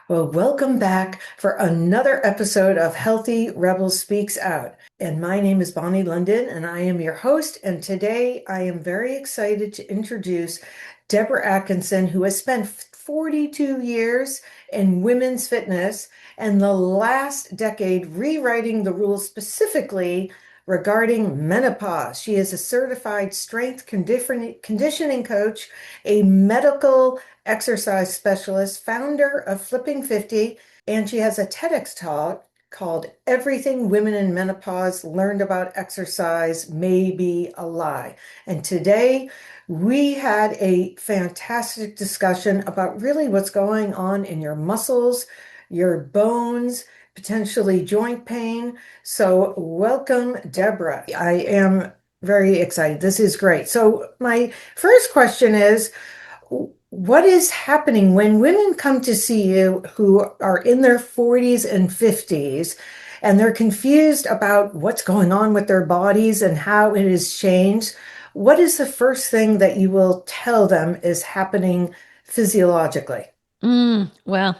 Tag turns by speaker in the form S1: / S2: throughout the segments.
S1: Well, welcome back for another episode of Healthy Rebel Speaks Out. And my name is Bonni London, and I am your host. And today I am very excited to introduce Deborah Atkinson, who has spent 42 years in women's fitness and the last decade rewriting the rules specifically regarding menopause. She is a certified strength conditioning coach, a medical exercise specialist, founder of Flipping 50, and she has a TEDx talk called Everything Women in Menopause Learned About Exercise May Be a Lie. And today we had a fantastic discussion about really what's going on in your muscles, your bones, potentially joint pain. So welcome, Deborah. I am very excited. This is great. So my first question is, what is happening when women come to see you who are in their 40s and 50s and they're confused about what's going on with their bodies and how it has changed? What is the first thing that you will tell them is happening physiologically?
S2: Well,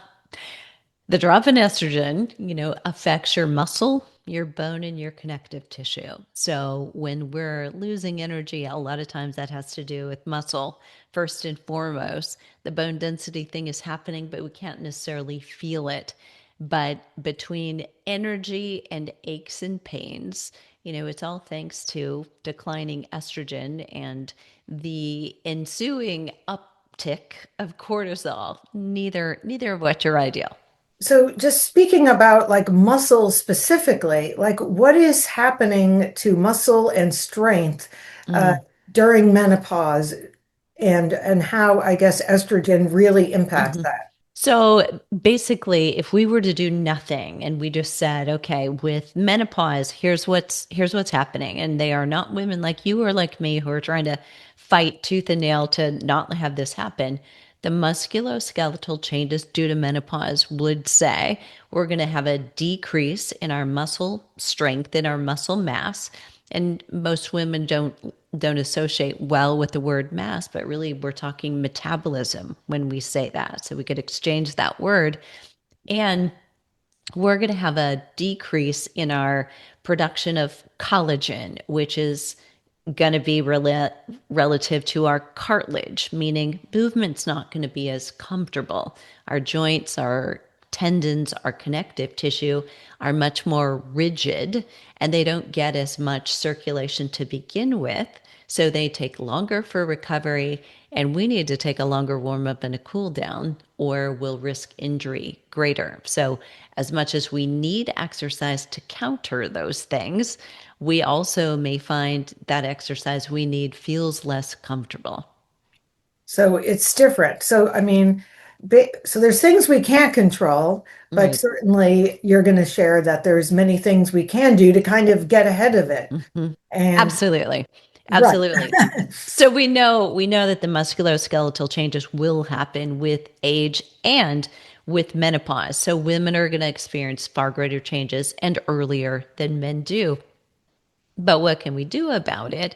S2: the drop in estrogen, affects your muscle, your bone, and your connective tissue. So when we're losing energy, a lot of times that has to do with muscle. First and foremost, the bone density thing is happening, but we can't necessarily feel it. But between energy and aches and pains, it's all thanks to declining estrogen and the ensuing uptick of cortisol. Neither of which are ideal.
S1: So just speaking about like muscle specifically, like what is happening to muscle and strength uh,
S2: Mm.
S1: during menopause and how I guess estrogen really impacts
S2: Mhm.
S1: that?
S2: So basically, if we were to do nothing and we just said, okay, with menopause, here's what's happening, and they are not women like you or like me who are trying to fight tooth and nail to not have this happen. The musculoskeletal changes due to menopause would say we're going to have a decrease in our muscle strength, in our muscle mass, and most women don't associate well with the word mass, but really we're talking metabolism when we say that. So we could exchange that word, and we're going to have a decrease in our production of collagen, which is going to be relative to our cartilage, meaning movement's not going to be as comfortable. Our joints, our tendons, our connective tissue are much more rigid, and they don't get as much circulation to begin with. So they take longer for recovery, and we need to take a longer warm up and a cool down, or we'll risk injury greater. So, as much as we need exercise to counter those things, we also may find that exercise we need feels less comfortable.
S1: So it's different. So I mean, so there's things we can't control, but
S2: Right.
S1: certainly you're going to share that there's many things we can do to kind of get ahead of it.
S2: Mhm.
S1: And
S2: Absolutely.
S1: right.
S2: Absolutely. So we know that the musculoskeletal changes will happen with age and with menopause. So women are going to experience far greater changes and earlier than men do. But what can we do about it?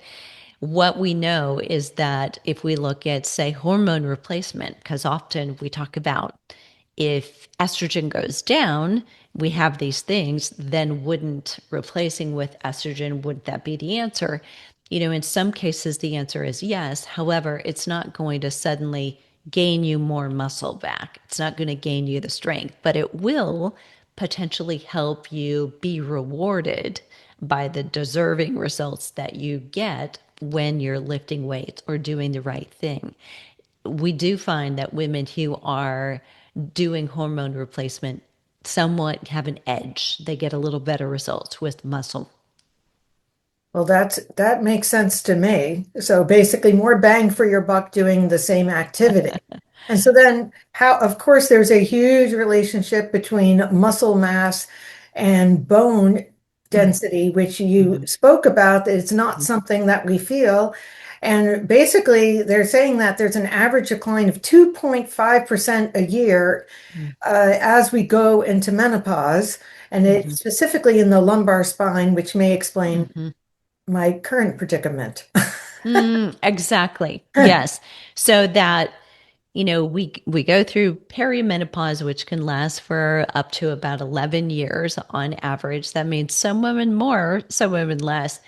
S2: What we know is that if we look at, say, hormone replacement, because often we talk about if estrogen goes down, we have these things, then wouldn't replacing with estrogen, would that be the answer? In some cases, the answer is yes. However, it's not going to suddenly gain you more muscle back. It's not going to gain you the strength, but it will potentially help you be rewarded by the deserving results that you get when you're lifting weights or doing the right thing. We do find that women who are doing hormone replacement somewhat have an edge. They get a little better results with muscle.
S1: Well, that makes sense to me. So basically more bang for your buck doing the same activity. And so then how, of course, there's a huge relationship between muscle mass and bone density, which you
S2: Mm-hmm.
S1: spoke about, that it's not something that we feel. And basically, they're saying that there's an average decline of 2.5% a year as we go into menopause, and
S2: Mm-hmm.
S1: it's specifically in the lumbar spine, which may explain
S2: Mm-hmm.
S1: my current predicament.
S2: Exactly. Yes. So that we go through perimenopause, which can last for up to about 11 years on average. That means some women more, some women less.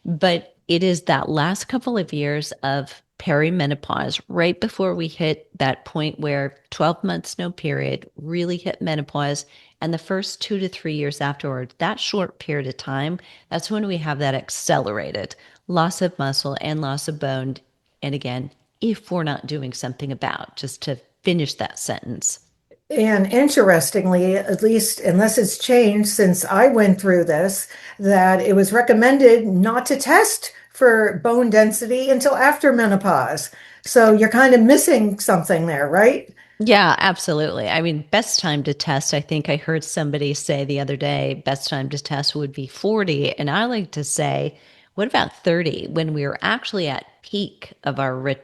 S2: But it is that last couple of years of perimenopause, right before we hit that point where 12 months, no period, really hit menopause. And the first 2 to 3 years afterward, that short period of time, that's when we have that accelerated loss of muscle and loss of bone. And again, if we're not doing something about, just to finish that sentence.
S1: And interestingly, at least unless it's changed since I went through this, that it was recommended not to test for bone density until after menopause. So you're kind of missing something there, right?
S2: Yeah, absolutely. I mean, best time to test, I think I heard somebody say the other day, best time to test would be 40. And I like to say, what about 30 when we are actually at peak of our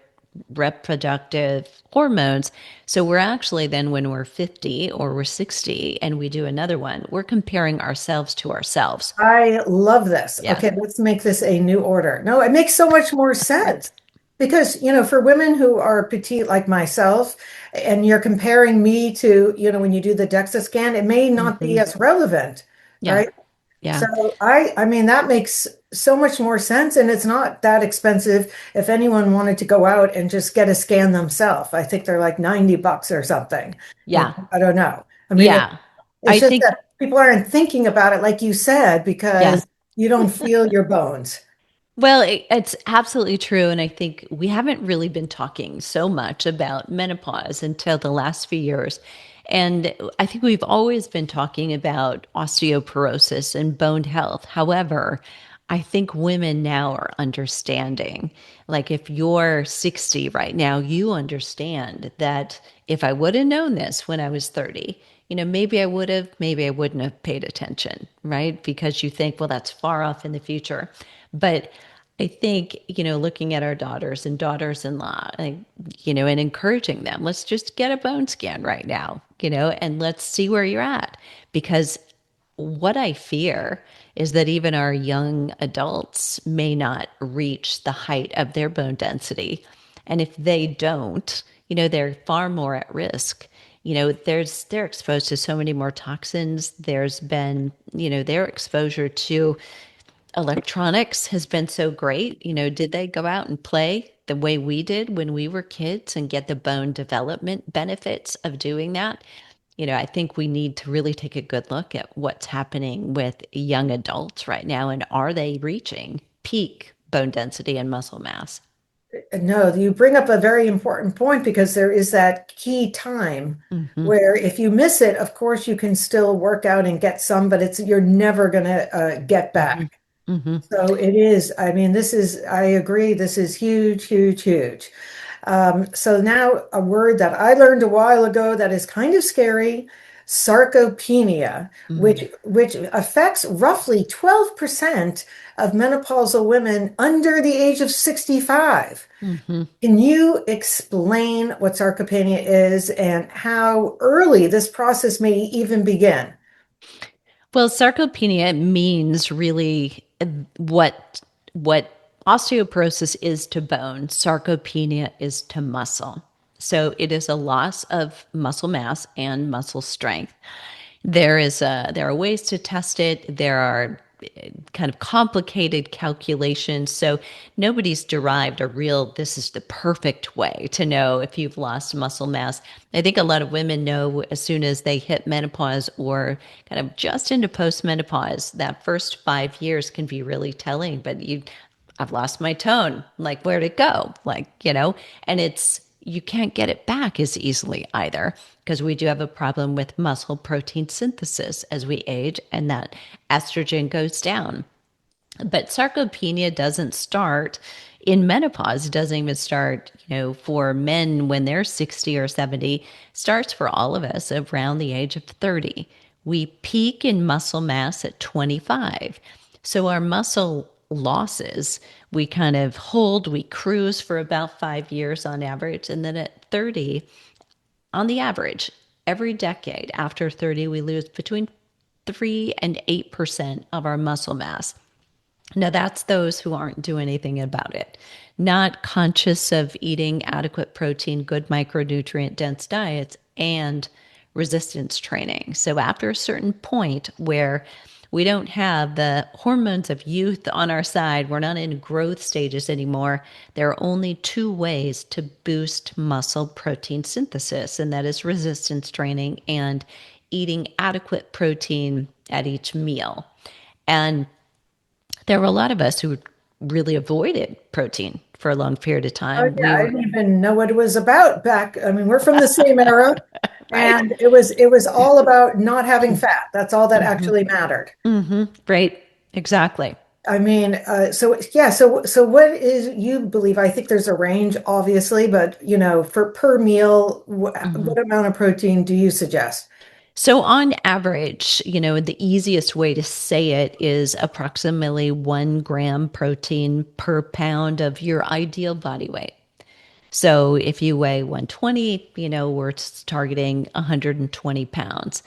S2: reproductive hormones? So we're actually then when we're 50 or we're 60 and we do another one, we're comparing ourselves to ourselves.
S1: I love this.
S2: Yeah.
S1: Okay, let's make this a new order. No, it makes so much more sense because, for women who are petite like myself, and you're comparing me to, when you do the DEXA scan, it may not be
S2: Hmm.
S1: as relevant,
S2: Yeah.
S1: right?
S2: Yeah.
S1: So I mean, that makes so much more sense, and it's not that expensive if anyone wanted to go out and just get a scan themselves. I think they're like $90 or something.
S2: Yeah.
S1: I don't know. I mean,
S2: Yeah.
S1: it's
S2: I
S1: just
S2: think,
S1: that people aren't thinking about it, like you said,
S2: yeah.
S1: because you don't feel your bones.
S2: Well, it's absolutely true. And I think we haven't really been talking so much about menopause until the last few years. And I think we've always been talking about osteoporosis and bone health. However, I think women now are understanding. Like if you're 60 right now, you understand that if I would have known this when I was 30, maybe I would have, maybe I wouldn't have paid attention, right? Because you think, well, that's far off in the future. But I think, looking at our daughters and daughters-in-law, and encouraging them, let's just get a bone scan right now, and let's see where you're at. Because what I fear is that even our young adults may not reach the height of their bone density. And if they don't, they're far more at risk. They're exposed to so many more toxins. There's been, their exposure to electronics has been so great. Did they go out and play the way we did when we were kids and get the bone development benefits of doing that? I think we need to really take a good look at what's happening with young adults right now and are they reaching peak bone density and muscle mass?
S1: No, you bring up a very important point because there is that key time
S2: Hmm.
S1: where if you miss it, of course, you can still work out and get some, but you're never going to get
S2: Hmm.
S1: back.
S2: Hmm.
S1: So it is, I mean, I agree, this is huge, huge, huge. So now a word that I learned a while ago that is kind of scary, sarcopenia, which affects roughly 12% of menopausal women under the age of 65.
S2: Hmm.
S1: Can you explain what sarcopenia is and how early this process may even begin?
S2: Well, sarcopenia means really what osteoporosis is to bone, sarcopenia is to muscle. So it is a loss of muscle mass and muscle strength. There are ways to test it. There are kind of complicated calculations. So nobody's derived a real, this is the perfect way to know if you've lost muscle mass. I think a lot of women know as soon as they hit menopause or kind of just into postmenopause, that first 5 years can be really telling, but I've lost my tone. Like, where'd it go? And you can't get it back as easily either because we do have a problem with muscle protein synthesis as we age and that estrogen goes down. But sarcopenia doesn't start in menopause. It doesn't even start, for men when they're 60 or 70. It starts for all of us around the age of 30. We peak in muscle mass at 25. So our muscle losses, we kind of hold, we cruise for about 5 years on average. And then at 30, on the average, every decade after 30, we lose between 3 and 8% of our muscle mass. Now, that's those who aren't doing anything about it, not conscious of eating adequate protein, good micronutrient dense diets, and resistance training. So, after a certain point where we don't have the hormones of youth on our side, we're not in growth stages anymore. There are only two ways to boost muscle protein synthesis, and that is resistance training and eating adequate protein at each meal. And there were a lot of us who really avoided protein for a long period of
S1: Oh
S2: time.
S1: yeah,
S2: We
S1: I
S2: were
S1: didn't even know what it was about back. I mean, we're from the same era,
S2: right.
S1: and it was all about not having fat. That's all that
S2: Hmm.
S1: actually mattered.
S2: Hmm. Right. Exactly.
S1: I mean, so yeah, so what is you believe? I think there's a range, obviously, but for per meal,
S2: Hmm.
S1: what amount of protein do you suggest?
S2: So, on average, the easiest way to say it is approximately 1 gram protein per pound of your ideal body weight. So if you weigh 120, we're targeting 120 pounds.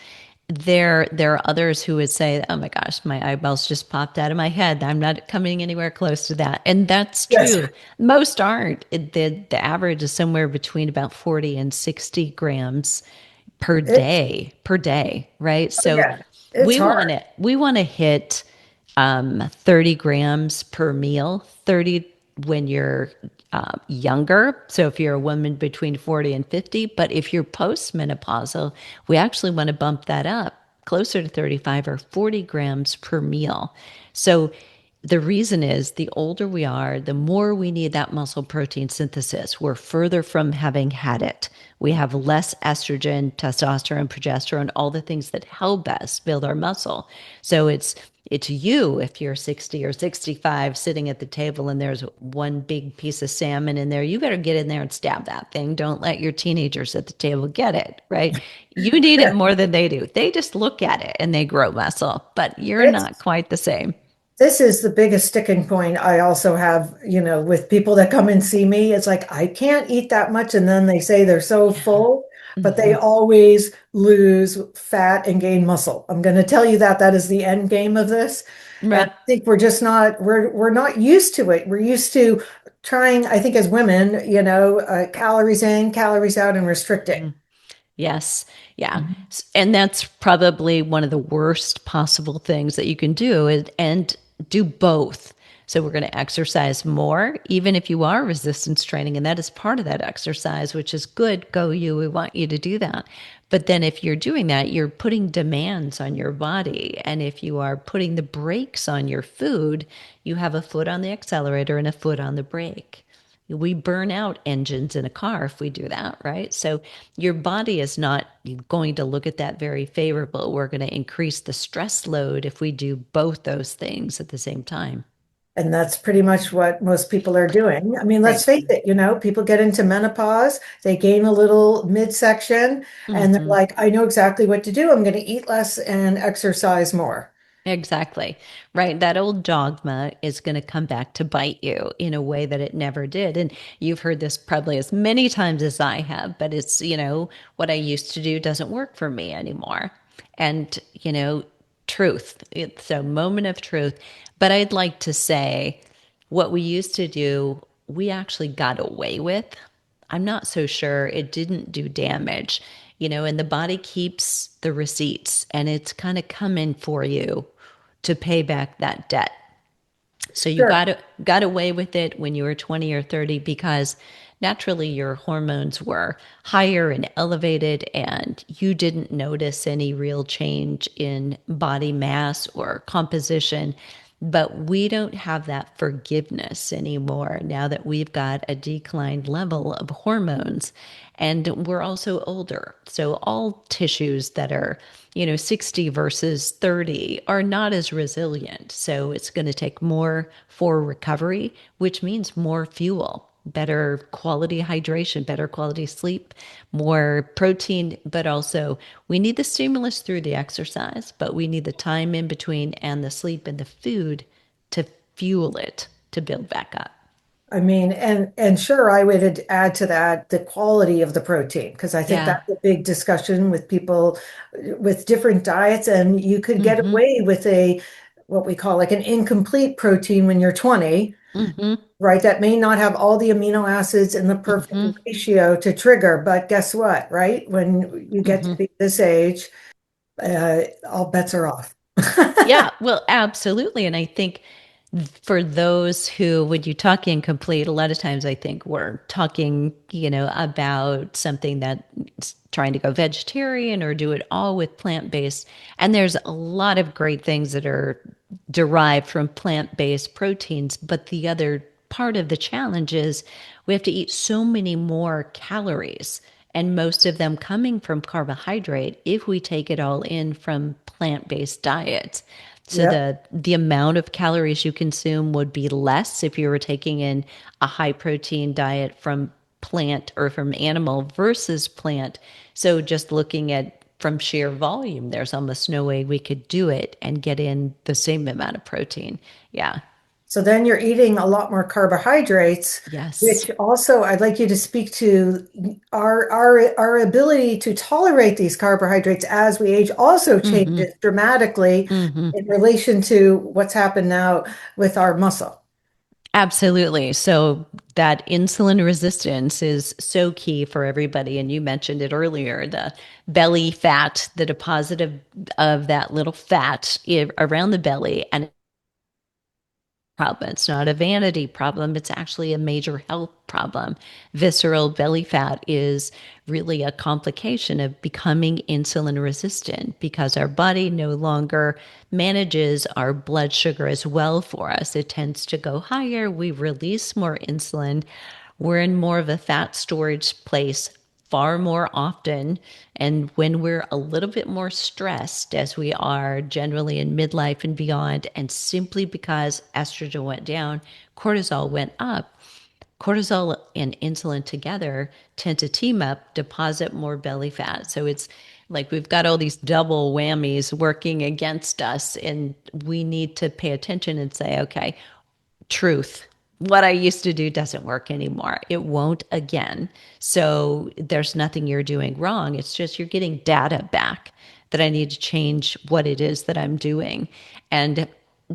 S2: There are others who would say, "Oh my gosh, my eyeballs just popped out of my head. I'm not coming anywhere close to that." And that's
S1: Yes,
S2: true. Most aren't. The average is somewhere between about 40 and 60 grams
S1: it's
S2: per day, right?
S1: oh
S2: So
S1: yeah, it's hard.
S2: we want to hit 30 grams per meal, 30 when you're younger. So if you're a woman between 40 and 50, but if you're postmenopausal, we actually want to bump that up closer to 35 or 40 grams per meal. So the reason is the older we are, the more we need that muscle protein synthesis. We're further from having had it. We have less estrogen, testosterone, progesterone, all the things that help us build our muscle. So it's you if you're 60 or 65 sitting at the table and there's one big piece of salmon in there, you better get in there and stab that thing. Don't let your teenagers at the table get it, right? You need it more than they do. They just look at it and they grow muscle, but you're not
S1: It's
S2: quite the same.
S1: This is the biggest sticking point I also have, with people that come and see me. It's like, I can't eat that much. And then they say they're so
S2: Yeah.
S1: full, but they
S2: Hmm.
S1: always lose fat and gain muscle. I'm going to tell you that that is the end game of this. And
S2: Right.
S1: I think we're not used to it. We're used to trying, I think as women, calories in, calories out, and restricting.
S2: Yes. Yeah. And that's probably one of the worst possible things that you can do and do both. So we're going to exercise more, even if you are resistance training. And that is part of that exercise, which is good. Go you. We want you to do that. But then if you're doing that, you're putting demands on your body. And if you are putting the brakes on your food, you have a foot on the accelerator and a foot on the brake. We burn out engines in a car if we do that, right? So your body is not going to look at that very favorable. We're going to increase the stress load if we do both those things at the same time.
S1: And that's pretty much what most people are doing. I mean, let's
S2: Right.
S1: face it, people get into menopause, they gain a little midsection, and they're
S2: Hmm.
S1: like, I know exactly what to do. I'm going to eat less and exercise more.
S2: Exactly. Right. That old dogma is going to come back to bite you in a way that it never did. And you've heard this probably as many times as I have, but it's, what I used to do doesn't work for me anymore. And, truth. It's a moment of truth. But I'd like to say what we used to do, we actually got away with. I'm not so sure it didn't do damage, and the body keeps the receipts and it's kind of coming for you to pay back that debt. So you
S1: Sure.
S2: got away with it when you were 20 or 30 because naturally your hormones were higher and elevated and you didn't notice any real change in body mass or composition. But we don't have that forgiveness anymore now that we've got a declined level of hormones and we're also older. So all tissues that are 60 versus 30 are not as resilient. So it's going to take more for recovery, which means more fuel, better quality hydration, better quality sleep, more protein, but also we need the stimulus through the exercise, but we need the time in between and the sleep and the food to fuel it to build back up.
S1: I mean, and sure, I would add to that the quality of the protein, because I think
S2: Yeah.
S1: that's a big discussion with people with different diets, and you could get
S2: Hmm.
S1: away with a what we call like an incomplete protein when you're 20,
S2: Mm-hmm.
S1: right? That may not have all the amino acids in the perfect
S2: Mm-hmm.
S1: ratio to trigger, but guess what, right? When you get to
S2: Mm-hmm.
S1: be this age, all bets are off.
S2: Yeah, well, absolutely. And I think for those who, when you talk incomplete, a lot of times I think we're talking, about something that's trying to go vegetarian or do it all with plant-based. And there's a lot of great things that are derived from plant-based proteins. But the other part of the challenge is we have to eat so many more calories, and most of them coming from carbohydrate if we take it all in from plant-based diets. So
S1: Yep.
S2: the amount of calories you consume would be less if you were taking in a high protein diet from plant or from animal versus plant. So just looking at from sheer volume, there's almost no way we could do it and get in the same amount of protein. Yeah.
S1: So then you're eating a lot more carbohydrates,
S2: Yes.
S1: which also I'd like you to speak to our ability to tolerate these carbohydrates as we age also
S2: Mm-hmm.
S1: changes dramatically
S2: Mm-hmm.
S1: in relation to what's happened now with our muscle.
S2: Absolutely. So that insulin resistance is so key for everybody. And you mentioned it earlier, the belly fat, the deposit of that little fat around the belly. And problem. It's not a vanity problem. It's actually a major health problem. Visceral belly fat is really a complication of becoming insulin resistant because our body no longer manages our blood sugar as well for us. It tends to go higher. We release more insulin. We're in more of a fat storage place far more often. And when we're a little bit more stressed, as we are generally in midlife and beyond, and simply because estrogen went down, cortisol went up. Cortisol and insulin together tend to team up, deposit more belly fat. So it's like we've got all these double whammies working against us, and we need to pay attention and say, okay, truth. What I used to do doesn't work anymore. It won't again. So there's nothing you're doing wrong. It's just you're getting data back that I need to change what it is that I'm doing. And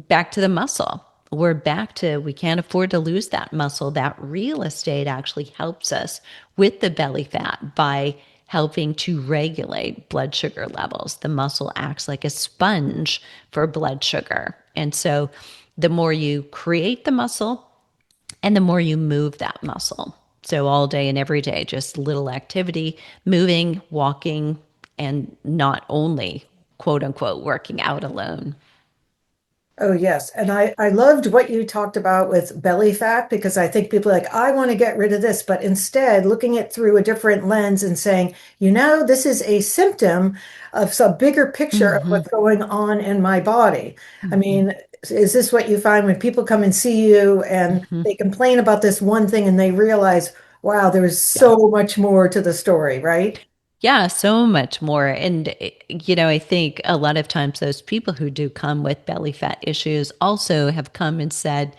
S2: back to the muscle. We're back to, we can't afford to lose that muscle. That real estate actually helps us with the belly fat by helping to regulate blood sugar levels. The muscle acts like a sponge for blood sugar. And so the more you create the muscle and the more you move that muscle. So all day and every day, just little activity, moving, walking, and not only quote unquote working out alone.
S1: Oh, yes. And I loved what you talked about with belly fat because I think people are like, I want to get rid of this, but instead looking at through a different lens and saying, this is a symptom of some bigger picture of
S2: Mm-hmm.
S1: what's going on in my body. I
S2: Mm-hmm.
S1: mean, is this what you find when people come and see you and
S2: Mm-hmm.
S1: they complain about this one thing and they realize, wow, there's
S2: Yeah.
S1: so much more to the story, right?
S2: Yeah, so much more. And, I think a lot of times those people who do come with belly fat issues also have come and said,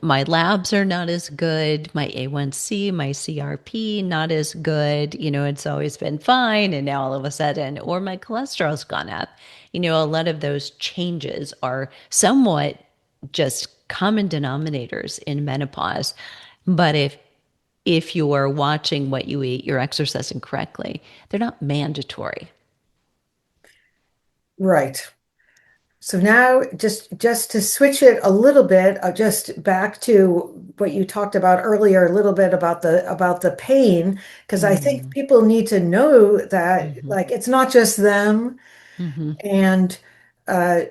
S2: my labs are not as good, my A1C, my CRP, not as good. It's always been fine. And now all of a sudden, or my cholesterol's gone up. A lot of those changes are somewhat just common denominators in menopause. But if you are watching what you eat, you're exercising correctly, they're not mandatory.
S1: Right. So now just to switch it a little bit, just back to what you talked about earlier, a little bit about the pain, because I think
S2: Mm,
S1: people need to know that
S2: hmm
S1: like it's not just them.
S2: hmm
S1: And uh,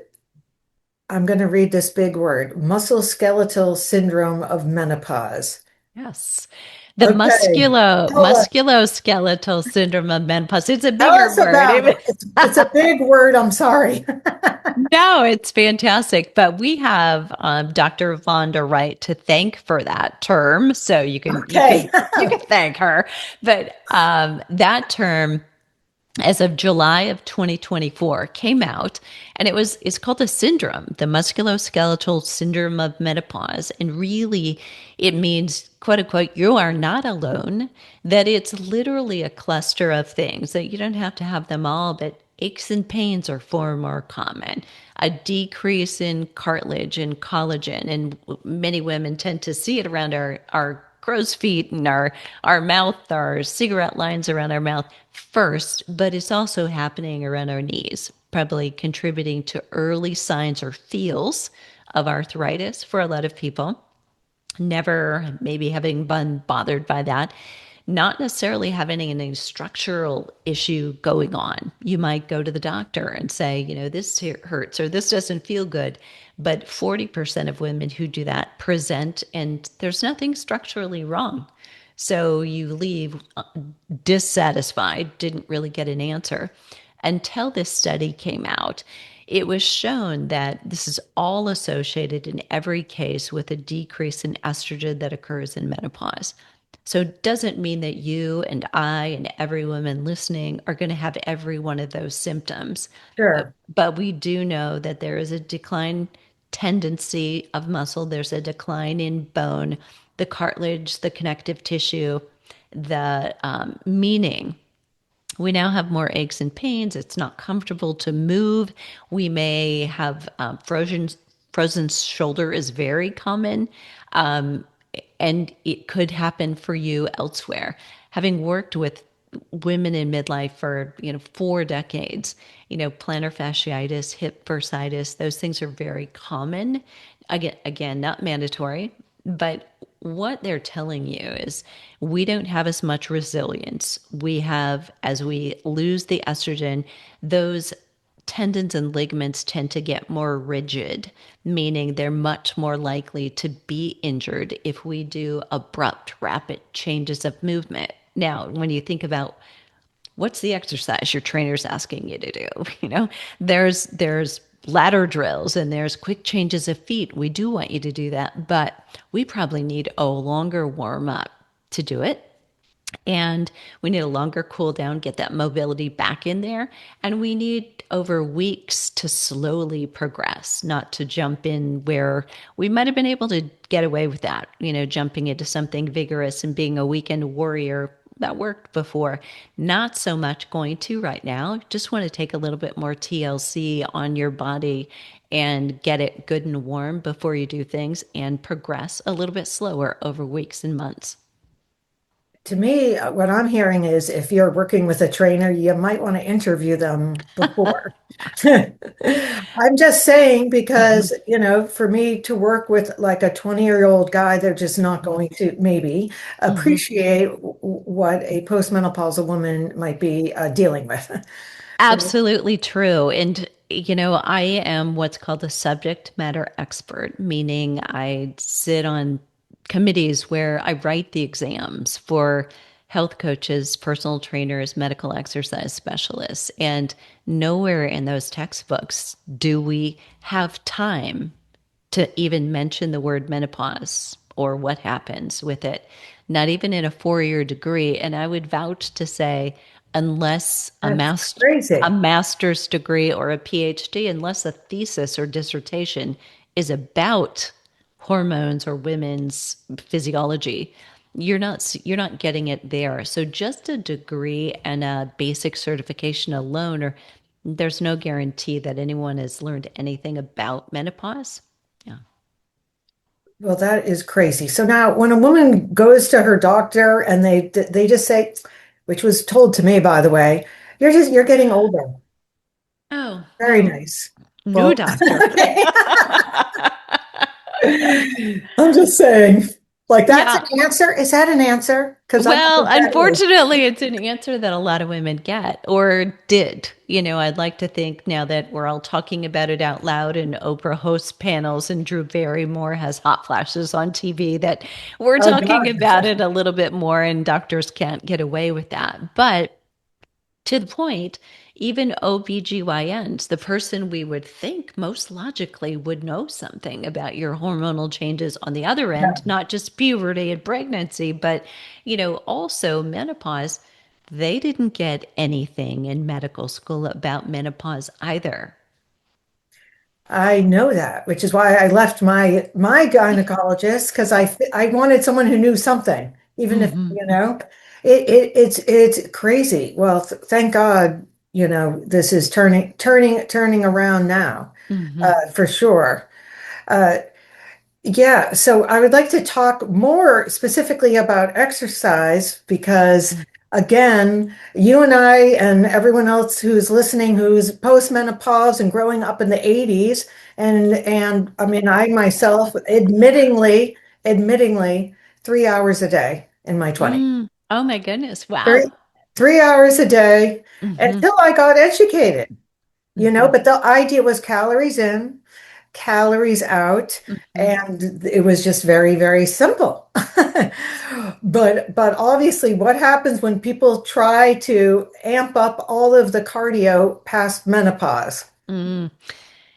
S1: I'm going to read this big word, musculoskeletal syndrome of menopause.
S2: Yes. The
S1: Okay, tell us,
S2: musculoskeletal syndrome of menopause. It's a
S1: tell
S2: bigger
S1: us
S2: word.
S1: about it. It's a big word. I'm sorry.
S2: No, it's fantastic. But we have Dr. Vonda Wright to thank for that term. So you can
S1: Okay.
S2: you can thank her. But that term as of July of 2024 came out, and it's called a syndrome, the musculoskeletal syndrome of menopause. And really it means, quote unquote, you are not alone, that it's literally a cluster of things, that you don't have to have them all, but aches and pains are far more common. A decrease in cartilage and collagen, and many women tend to see it around our crow's feet and our mouth, our cigarette lines around our mouth first, but it's also happening around our knees, probably contributing to early signs or feels of arthritis for a lot of people. Never maybe having been bothered by that, not necessarily having any structural issue going on. You might go to the doctor and say, this hurts or this doesn't feel good. But 40% of women who do that present and there's nothing structurally wrong. So you leave dissatisfied, didn't really get an answer until this study came out. It was shown that this is all associated in every case with a decrease in estrogen that occurs in menopause. So it doesn't mean that you and I and every woman listening are going to have every one of those symptoms.
S1: Sure.
S2: But we do know that there is a decline tendency of muscle, there's a decline in bone, the cartilage, the connective tissue, the meaning we now have more aches and pains. It's not comfortable to move. We may have frozen shoulder is very common, um, and it could happen for you elsewhere. Having worked with women in midlife for 4 decades, plantar fasciitis, hip bursitis, those things are very common. Again, not mandatory, but what they're telling you is we don't have as much resilience. We have, as we lose the estrogen, those tendons and ligaments tend to get more rigid, meaning they're much more likely to be injured if we do abrupt, rapid changes of movement. Now, when you think about what's the exercise your trainer's asking you to do, there's ladder drills and there's quick changes of feet. We do want you to do that, but we probably need a longer warm up to do it. And we need a longer cool down, get that mobility back in there. And we need over weeks to slowly progress, not to jump in where we might have been able to get away with that, jumping into something vigorous and being a weekend warrior. That worked before. Not so much going to right now. Just want to take a little bit more TLC on your body and get it good and warm before you do things and progress a little bit slower over weeks and months.
S1: To me, what I'm hearing is if you're working with a trainer, you might want to interview them before. I'm just saying
S2: Mhm.
S1: because, for me to work with like a 20-year-old guy, they're just not going to maybe
S2: Mhm.
S1: appreciate what a postmenopausal woman might be dealing with. So,
S2: Absolutely true. And, I am what's called a subject matter expert, meaning I sit on committees where I write the exams for health coaches, personal trainers, medical exercise specialists. And nowhere in those textbooks do we have time to even mention the word menopause or what happens with it, not even in a 4 year degree. And I would vouch to say, unless
S1: that's
S2: a
S1: crazy.
S2: master's degree or a PhD, unless a thesis or dissertation is about hormones or women's physiology, you're not getting it there. So just a degree and a basic certification alone, or there's no guarantee that anyone has learned anything about menopause. Yeah.
S1: Well, that is crazy. So now when a woman goes to her doctor and they just say, which was told to me, by the way, you're getting older.
S2: Oh,
S1: Very
S2: well,
S1: nice.
S2: new
S1: Well,
S2: doctor.
S1: okay. I'm just saying, like that's
S2: Yeah.
S1: an answer. Is that an answer? Because I don't
S2: Well,
S1: think that is.
S2: unfortunately, it's an answer that a lot of women get or did. I'd like to think now that we're all talking about it out loud and Oprah hosts panels and Drew Barrymore has hot flashes on TV that we're
S1: Oh
S2: talking
S1: God.
S2: about it a little bit more and doctors can't get away with that. But to the point, even OBGYNs, the person we would think most logically would know something about your hormonal changes on the other end,
S1: Yeah.
S2: not just puberty and pregnancy, but also menopause, they didn't get anything in medical school about menopause either.
S1: I know that, which is why I left my gynecologist because I wanted someone who knew something, even if,
S2: Hmm.
S1: it's crazy. Well, thank God, this is turning around now,
S2: Hmm.
S1: for sure. Uh, Yeah, so I would like to talk more specifically about exercise because, again, you and I and everyone else who's listening who's postmenopause and growing up in the 80s, and I mean, I myself, admittingly, 3 hours a day in my 20s.
S2: Oh my goodness.
S1: Three,
S2: Wow.
S1: 3 hours a day
S2: Hmm.
S1: until I got educated,
S2: Hmm.
S1: but the idea was calories in, calories out,
S2: Hmm.
S1: and it was just very, very simple. But obviously, what happens when people try to amp up all of the cardio past menopause?
S2: Mm.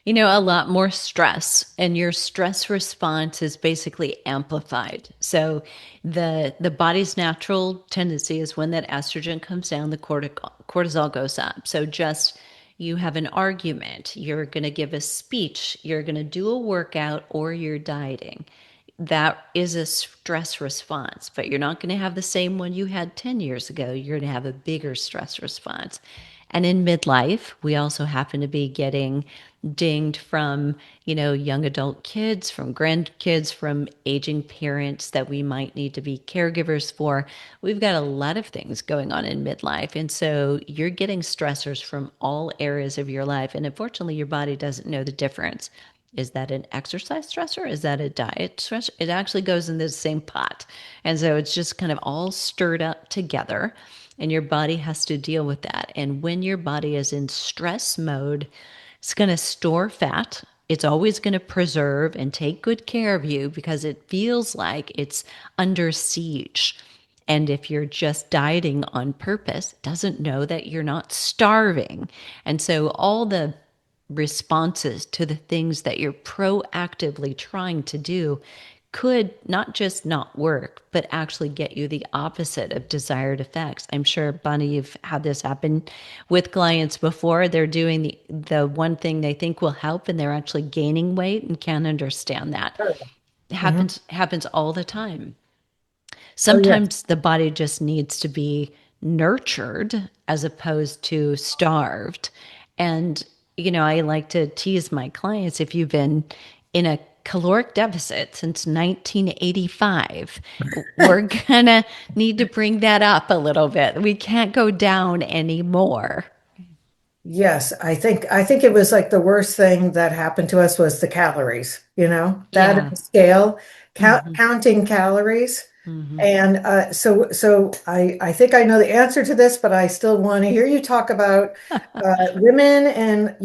S2: A lot more stress, and your stress response is basically amplified. So the body's natural tendency is when that estrogen comes down, the cortisol goes up. So just you have an argument, you're going to give a speech, you're going to do a workout, or you're dieting. That is a stress response, but you're not going to have the same one you had 10 years ago. You're going to have a bigger stress response. And in midlife, we also happen to be getting dinged from, young adult kids, from grandkids, from aging parents that we might need to be caregivers for. We've got a lot of things going on in midlife. And so you're getting stressors from all areas of your life. And unfortunately, your body doesn't know the difference. Is that an exercise stressor? Is that a diet stressor? It actually goes in the same pot. And so it's just kind of all stirred up together, and your body has to deal with that. And when your body is in stress mode, it's going to store fat. It's always going to preserve and take good care of you because it feels like it's under siege. And if you're just dieting on purpose, it doesn't know that you're not starving. And so all the responses to the things that you're proactively trying to do could not just not work, but actually get you the opposite of desired effects. I'm sure, Bonnie, you've had this happen with clients before. They're doing the one thing they think will help, and they're actually gaining weight and can't understand that. It
S1: Mhm.
S2: happens all the time.
S1: Oh, yes.
S2: Sometimes the body just needs to be nurtured as opposed to starved. And, I like to tease my clients, if you've been in a caloric deficit since 1985, we're gonna need to bring that up a little bit. We can't go down anymore.
S1: Yes, I think it was like the worst thing that happened to us was the calories, that
S2: Yeah.
S1: scale,
S2: Hmm.
S1: counting calories.
S2: Hmm.
S1: And so I think I know the answer to this, but I still want to hear you talk about women and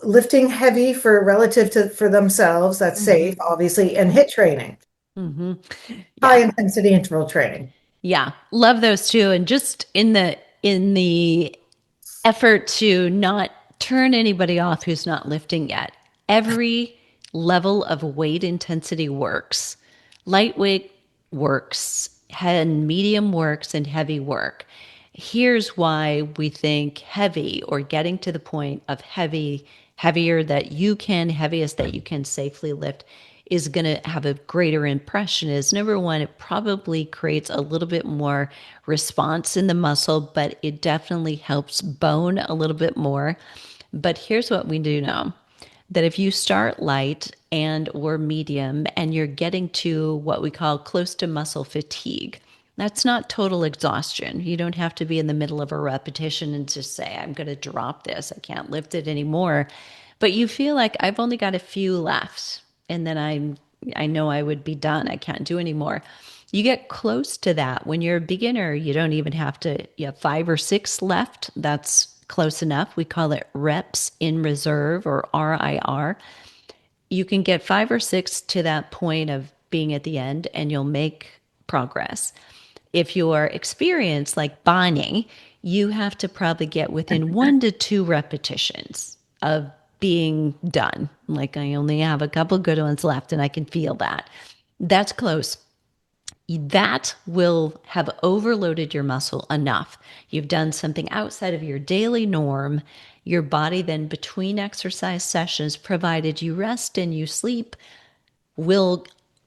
S1: lifting heavy for relative to for themselves. That's safe,
S2: Hmm.
S1: obviously, and hit training,
S2: Hmm.
S1: high
S2: Yeah.
S1: intensity interval training.
S2: Yeah. Love those two. And just in the effort to not turn anybody off who's not lifting yet. Every level of weight intensity works. Lightweight works, and medium works, and heavy work. Here's why we think heavy, or getting to the point of heavier that you can, heaviest that you can safely lift, is going to have a greater impression. Is number one, it probably creates a little bit more response in the muscle, but it definitely helps bone a little bit more. But here's what we do know, that if you start light and or medium and you're getting to what we call close to muscle fatigue, that's not total exhaustion. You don't have to be in the middle of a repetition and just say, I'm going to drop this. I can't lift it anymore. But you feel like I've only got a few left, and then I know I would be done. I can't do anymore. You get close to that. When you're a beginner, you don't even have to, you have 5 or 6 left. That's close enough. We call it reps in reserve, or RIR. You can get 5 or 6 to that point of being at the end, and you'll make progress. If you're experienced like Bonnie, you have to probably get within 1 to 2 repetitions of being done. Like, I only have a couple good ones left and I can feel that. That's close. that will have overloaded your muscle enough. You've done something outside of your daily norm. Your body then, between exercise sessions, provided you rest and you sleep, will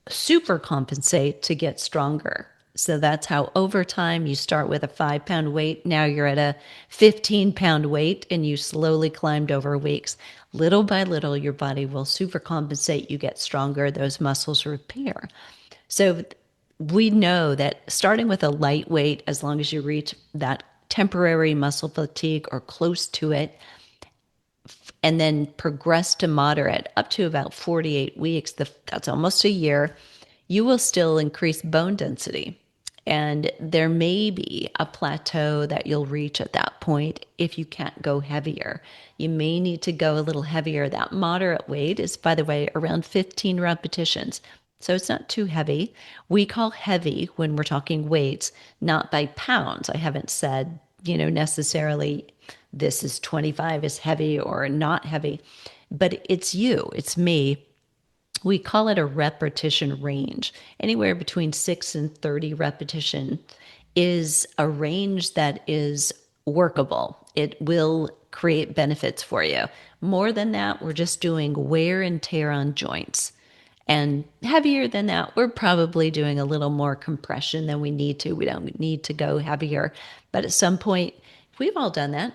S2: super compensate to get stronger. So that's how over time you start with a 5 pound weight. Now you're at a 15 pound weight and you slowly climbed over weeks. Little by little, your body will super compensate. You get stronger, those muscles repair. So we know that starting with a light weight, as long as you reach that temporary muscle fatigue or close to it, and then progress to moderate up to about 48 weeks, that's almost a year, you will still increase bone density. And there may be a plateau that you'll reach at that point if you can't go heavier. You may need to go a little heavier. That moderate weight is, by the way, around 15 repetitions. So it's not too heavy. We call heavy when we're talking weights, not by pounds. I haven't said, necessarily this is 25 is heavy or not heavy, but it's you, it's me. We call it a repetition range. Anywhere between 6 and 30 repetition is a range that is workable. It will create benefits for you. More than that, we're just doing wear and tear on joints. And heavier than that, we're probably doing a little more compression than we need to. We don't need to go heavier. But at some point, we've all done that.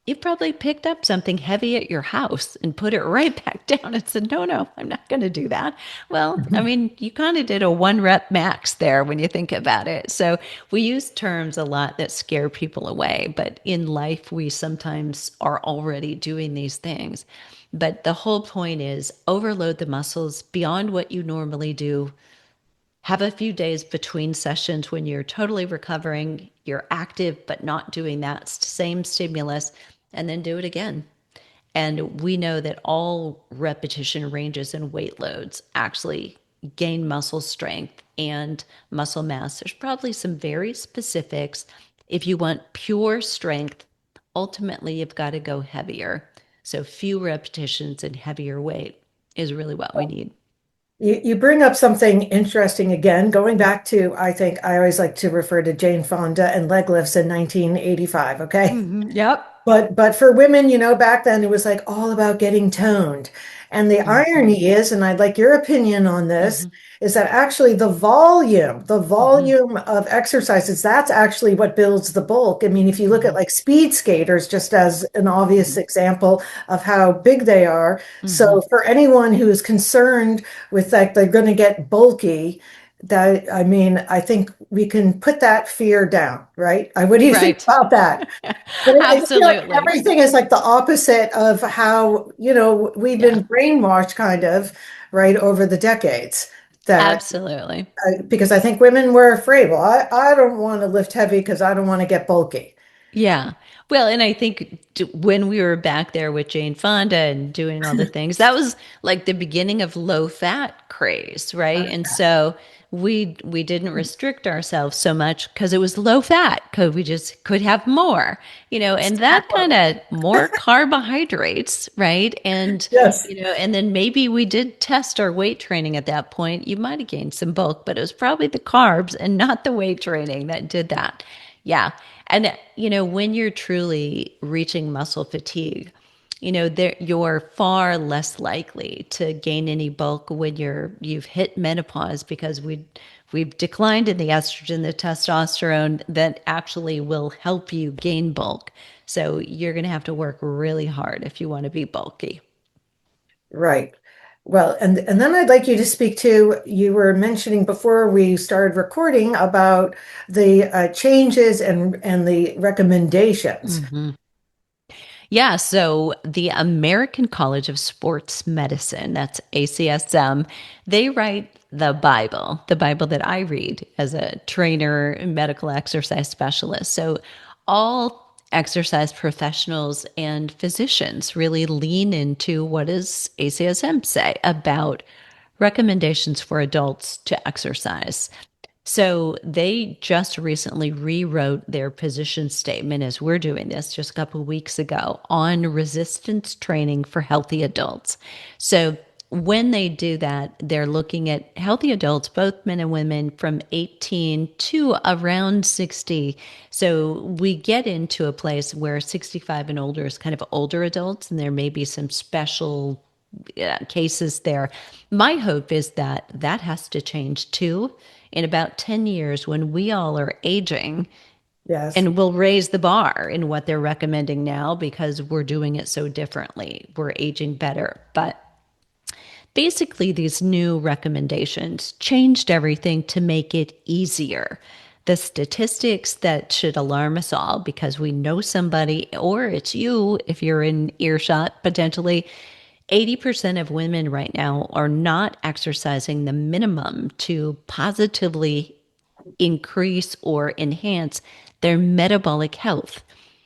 S2: You've probably picked up something heavy at your house and put it right back down and said, no, no, I'm not going to do that. Well, I mean, you kind of did a 1 rep max there when you think about it. So we use terms a lot that scare people away, but in life, we sometimes are already doing these things. But the whole point is overload the muscles beyond what you normally do. Have a few days between sessions when you're totally recovering, you're active, but not doing that same stimulus, and then do it again. And we know that all repetition ranges and weight loads actually gain muscle strength and muscle mass. There's probably some very specifics. If you want pure strength, ultimately you've got to go heavier. So few repetitions and heavier weight is really what we need.
S1: You bring up something interesting again, going back to, I think I always like to refer to Jane Fonda and leg lifts in 1985, okay?
S2: Yep.
S1: But for women, back then it was like all about getting toned. And the
S2: Hmm.
S1: irony is, and I'd like your opinion on this,
S2: Hmm.
S1: is that actually the
S2: Hmm.
S1: volume of exercises, that's actually what builds the bulk. I mean, if you look at
S2: Hmm.
S1: like speed skaters, just as an obvious example of how big they are. So
S2: Hmm.
S1: for anyone who is concerned with that they're going to get bulky, that I mean, I think we can put that fear down, right? What do you think
S2: Right.
S1: about that? But I feel like
S2: Absolutely.
S1: everything is like the opposite of how, we've
S2: Yeah.
S1: been brainwashed kind of, right, over the decades that
S2: Absolutely.
S1: because I think women were afraid. Well, I don't want to lift heavy because I don't want to get bulky.
S2: Yeah. Well, and I think when we were back there with Jane Fonda and doing all the things, that was like the beginning of low fat craze, right? And so we didn't restrict ourselves so much because it was low fat, because we just could have more, and that kind of more carbohydrates, right? And
S1: Yes.
S2: and then maybe we did test our weight training at that point. You might have gained some bulk, but it was probably the carbs and not the weight training that did that. Yeah. And when you're truly reaching muscle fatigue, you're far less likely to gain any bulk when you've hit menopause, because we've declined in the estrogen, the testosterone that actually will help you gain bulk. So you're going to have to work really hard if you want to be bulky.
S1: Right. Well, and then I'd like you to speak to, you were mentioning before we started recording about the changes and the recommendations.
S2: Hmm. Yeah, so the American College of Sports Medicine, that's ACSM, they write the Bible that I read as a trainer and medical exercise specialist. So all exercise professionals and physicians really lean into what does ACSM say about recommendations for adults to exercise. So they just recently rewrote their position statement as we're doing this just a couple of weeks ago on resistance training for healthy adults. So when they do that, they're looking at healthy adults, both men and women, from 18 to around 60. So we get into a place where 65 and older is kind of older adults, and there may be some special cases there. My hope is that that has to change too in about 10 years when we all are aging,
S1: Yes.
S2: and we'll raise the bar in what they're recommending now because we're doing it so differently. We're aging better. But basically, these new recommendations changed everything to make it easier. The statistics that should alarm us all because we know somebody, or it's you if you're in earshot potentially. 80% of women right now are not exercising the minimum to positively increase or enhance their metabolic health,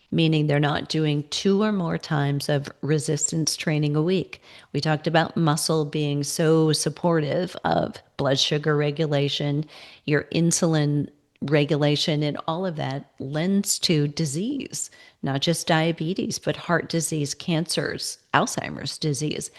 S2: meaning they're not doing 2 or more times of resistance training a week. We talked about muscle being so supportive of blood sugar regulation, your insulin regulation, and all of that lends to disease, not just diabetes, but heart disease, cancers, Alzheimer's disease.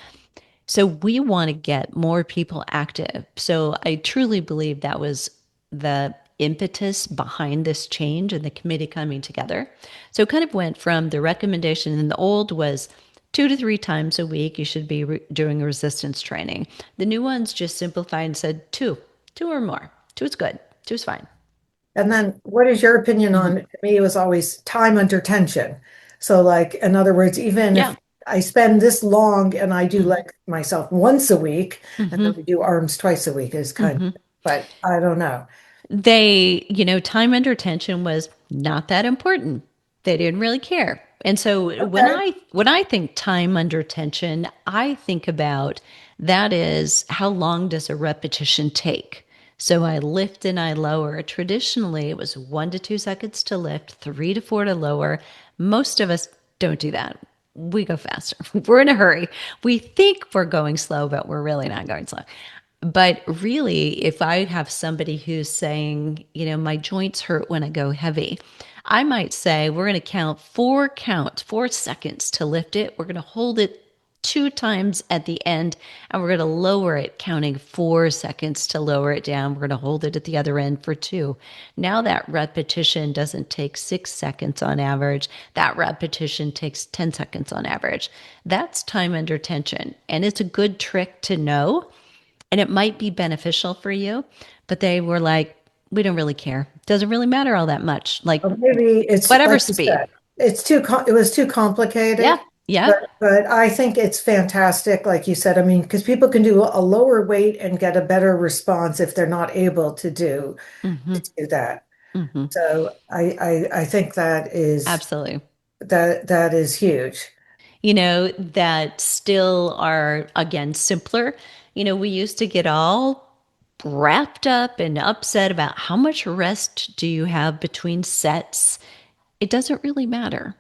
S2: So we want to get more people active. So I truly believe that was the impetus behind this change and the committee coming together. So it kind of went from the recommendation in the old was 2 to 3 times a week you should be doing resistance training. The new ones just simplified and said two or more. Two is good. Two is fine.
S1: And then what is your opinion
S2: Hmm.
S1: on, to me, it was always time under tension. So like, in other words, even
S2: Yeah.
S1: if I spend this long and I do
S2: Hmm.
S1: like myself once a week and
S2: Hmm.
S1: then we do arms twice a week is kind
S2: Hmm.
S1: of, but I don't know.
S2: Time under tension was not that important. They didn't really care. And so
S1: Okay.
S2: when I think time under tension, I think about that is how long does a repetition take? So I lift and I lower. Traditionally, it was 1 to 2 seconds to lift, 3 to 4 to lower. Most of us don't do that. We go faster. We're in a hurry. We think we're going slow, but we're really not going slow. But really, if I have somebody who's saying, my joints hurt when I go heavy, I might say, we're going to count 4 seconds to lift it. We're going to hold it 2 times at the end, and we're going to lower it, counting 4 seconds to lower it down. We're going to hold it at the other end for 2. Now that repetition doesn't take 6 seconds on average. That repetition takes 10 seconds on average. That's time under tension. And it's a good trick to know, and it might be beneficial for you, but they were like, we don't really care. Doesn't really matter all that much. Like,
S1: Or maybe it's
S2: whatever
S1: like you
S2: speed.
S1: said, it was too
S2: Yeah.
S1: complicated,
S2: Yeah.
S1: but I think it's fantastic, like you said. I mean, because people can do a lower weight and get a better response if they're not able
S2: Hmm.
S1: to do that.
S2: Hmm.
S1: So I think
S2: Absolutely.
S1: that is huge.
S2: That still are, again, simpler. We used to get all wrapped up and upset about how much rest do you have between sets. It doesn't really matter.